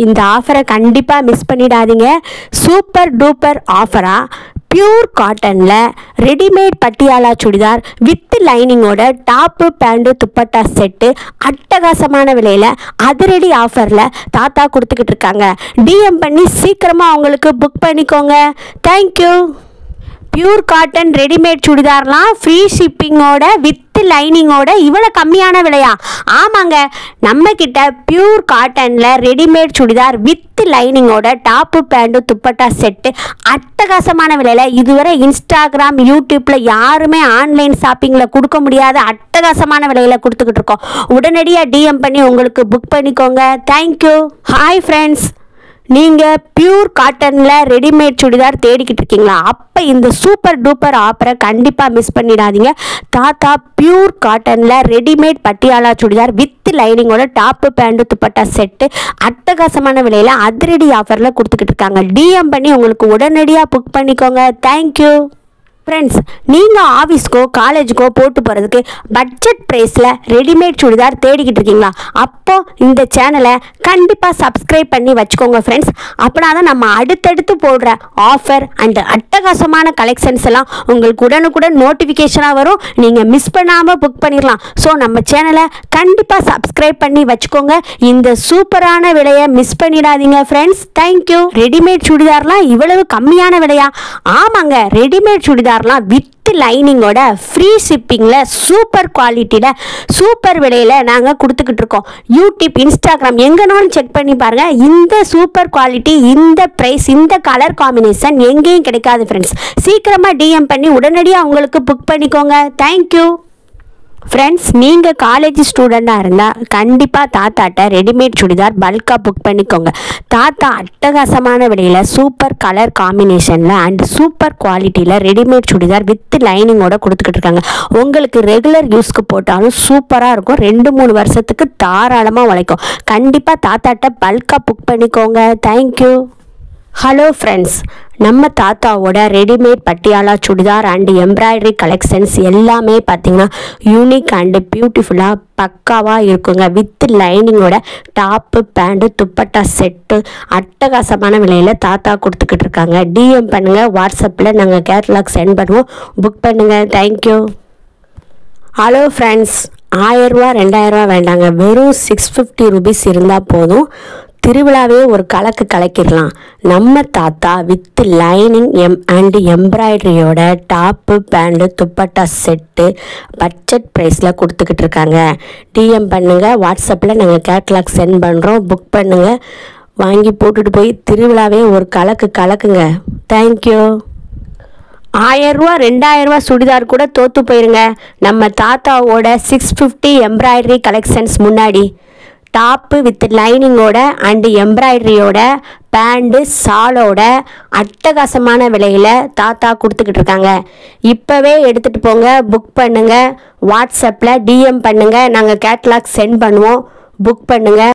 இந்த ஆஃபரை கண்டிப்பாக மிஸ் பண்ணிடாதீங்க. சூப்பர் டூப்பர் ஆஃபராக பியூர் காட்டனில் ரெடிமேட் பட்டியாலா சுடிதார் வித் லைனிங்கோட டாப்பு பேண்ட்டு துப்பட்டா செட்டு அட்டகாசமான விலையில் அதிரடி ஆஃபரில் தாத்தா கொடுத்துக்கிட்டு இருக்காங்க. டிஎம் பண்ணி சீக்கிரமாக அவங்களுக்கு புக் பண்ணிக்கோங்க. தேங்க்யூ. பியூர் காட்டன் ரெடிமேட் சுடிதார்லாம் ஃப்ரீ ஷிப்பிங்கோட வித் லைனிங்கோட இவ்வளோ கம்மியான விலையா? ஆமாங்க, நம்மக்கிட்ட பியூர் காட்டனில் ரெடிமேட் சுடிதார் வித் லைனிங்கோட டாப்பு பேண்ட்டு துப்பட்டா செட்டு அட்டகாசமான விலையில் இதுவரை இன்ஸ்டாகிராம் யூடியூப்பில் யாருமே ஆன்லைன் ஷாப்பிங்கில் கொடுக்க முடியாத அட்டகாசமான விலையில் கொடுத்துக்கிட்டு இருக்கோம். உடனடியாக டிஎம் பண்ணி உங்களுக்கு புக் பண்ணிக்கோங்க. தேங்க்யூ. ஹாய் ஃப்ரெண்ட்ஸ், நீங்கள் பியூர் காட்டனில் ரெடிமேட் சுடிதார் தேடிக்கிட்டு இருக்கீங்களா? அப்போ இந்த சூப்பர் டூப்பர் ஆஃபரை கண்டிப்பாக மிஸ் பண்ணிடாதீங்க. தாத்தா பியூர் காட்டனில் ரெடிமேட் பட்டியாலா சுடிதார் வித் லைனிங்கோட டாப்பு பேண்ட்டு துப்பட்டா செட்டு அட்டகாசமான விலையில் அதிரடி ஆஃபரில் கொடுத்துக்கிட்டு இருக்காங்க. டிஎம் பண்ணி உங்களுக்கு உடனடியாக புக் பண்ணிக்கோங்க. தேங்க்யூ. ஃப்ரெண்ட்ஸ், நீங்கள் ஆஃபீஸ்க்கோ காலேஜுக்கோ போட்டு போகிறதுக்கு பட்ஜெட் ப்ரைஸில் ரெடிமேட் சுடிதார் தேடிக்கிட்டு இருக்கீங்களா? அப்போது இந்த சேனலை கண்டிப்பாக சப்ஸ்கிரைப் பண்ணி வச்சுக்கோங்க ஃப்ரெண்ட்ஸ். அப்படின்னா தான் நம்ம அடுத்தடுத்து போடுற ஆஃபர் அண்ட் அட்டகாசமான கலெக்ஷன்ஸ் எல்லாம் உங்களுக்கு உடனுக்குடன் நோட்டிஃபிகேஷனாக வரும். நீங்கள் மிஸ் பண்ணாமல் புக் பண்ணிடலாம். ஸோ நம்ம சேனலை கண்டிப்பாக சப்ஸ்கிரைப் பண்ணி வச்சுக்கோங்க. இந்த சூப்பரான விலையை மிஸ் பண்ணிடாதீங்க ஃப்ரெண்ட்ஸ். தேங்க்யூ. ரெடிமேட் சுடிதார்லாம் இவ்வளவு கம்மியான விலையா? ஆமாங்க, ரெடிமேட் சுடிதார் வித் லைனிங்கோட ஃப்ரீ ஷிப்பிங்கில் சூப்பர் குவாலிட்டியில் சூப்பர் விலையில் நாங்கள் கொடுத்துக்கிட்டு இருக்கோம். யூடியூப், இன்ஸ்டாகிராம் எங்கேனாலும் செக் பண்ணி பாருங்கள். இந்த சூப்பர் குவாலிட்டி, இந்த ப்ரைஸ், இந்த கலர் காம்பினேஷன் எங்கேயும் கிடைக்காது ஃப்ரெண்ட்ஸ். சீக்கிரமாக டிஎம் பண்ணி உடனடியாக உங்களுக்கு புக் பண்ணிக்கோங்க. தேங்க்யூ. ஃப்ரெண்ட்ஸ், நீங்கள் காலேஜ் ஸ்டூடெண்ட்டாக இருந்தால் கண்டிப்பாக தாத்தாட்ட ரெடிமேட் சுடிதார் பல்காக புக் பண்ணிக்கோங்க. தாத்தா அட்டகாசமான விலையில் சூப்பர் கலர் காம்பினேஷனில் அண்ட் சூப்பர் குவாலிட்டியில் ரெடிமேட் சுடிதார் வித் லைனிங்கோட கொடுத்துக்கிட்டு இருக்காங்க. உங்களுக்கு ரெகுலர் யூஸ்க்கு போட்டாலும் சூப்பராக இருக்கும். 2-3 வருஷத்துக்கு தாராளமாக உழைக்கும். கண்டிப்பாக தாத்தாட்ட பல்காக புக் பண்ணிக்கோங்க. தேங்க்யூ. ஹலோ ஃப்ரெண்ட்ஸ், நம்ம தாத்தாவோட readymade Patiala churidar and embroidery collections எல்லாமே பார்த்திங்கன்னா யூனிக் அண்டு பியூட்டிஃபுல்லாக பக்காவாக இருக்குங்க. வித் லைனிங்கோட டாப்பு பேண்ட்டு துப்பட்டா செட்டு அட்டகாசமான விலையில் தாத்தா கொடுத்துக்கிட்டு இருக்காங்க. டிஎம் பண்ணுங்கள். வாட்ஸ்அப்பில் நாங்கள் கேட்லாக் சென்ட் பண்ணுவோம். புக் பண்ணுங்கள். தேங்க்யூ. ஹலோ ஃப்ரெண்ட்ஸ், 1000 ரூபா 2000 ரூபா வேண்டாங்க. வெறும் 650 rupees இருந்தால் போதும். திருவிழாவே ஒரு கலக்கு கலக்கிடலாம். நம்ம தாத்தா வித் லைனிங் அண்ட் எம்ப்ராய்டரியோட top pant dupatta set budget ப்ரைஸில் கொடுத்துக்கிட்டு இருக்காங்க. டிஎம் பண்ணுங்கள். வாட்ஸ்அப்பில் நாங்கள் கேட்லாக் சென்ட் பண்ணுறோம். புக் பண்ணுங்கள். வாங்கி போட்டுட்டு போய் திருவிழாவே ஒரு கலக்கு கலக்குங்க. தேங்க்யூ. 1000 ரூபா 2000 ரூபா சுடிதார் கூட தோற்று போயிருங்க நம்ம தாத்தாவோட 650 எம்ப்ராய்டரி கலெக்ஷன்ஸ் முன்னாடி. டாப்பு வித் லைனிங்கோட அண்டு எம்ப்ராய்டரியோட பேண்ட்டு சாலோட அட்டகாசமான விலையில் தாத்தா கொடுத்துக்கிட்டு இருக்காங்க. இப்போவே எடுத்துகிட்டு போங்க. புக் பண்ணுங்கள். வாட்ஸ்அப்பில் டிஎம் பண்ணுங்கள். நாங்கள் கேட்லாக் சென்ட் பண்ணுவோம். புக் பண்ணுங்கள்.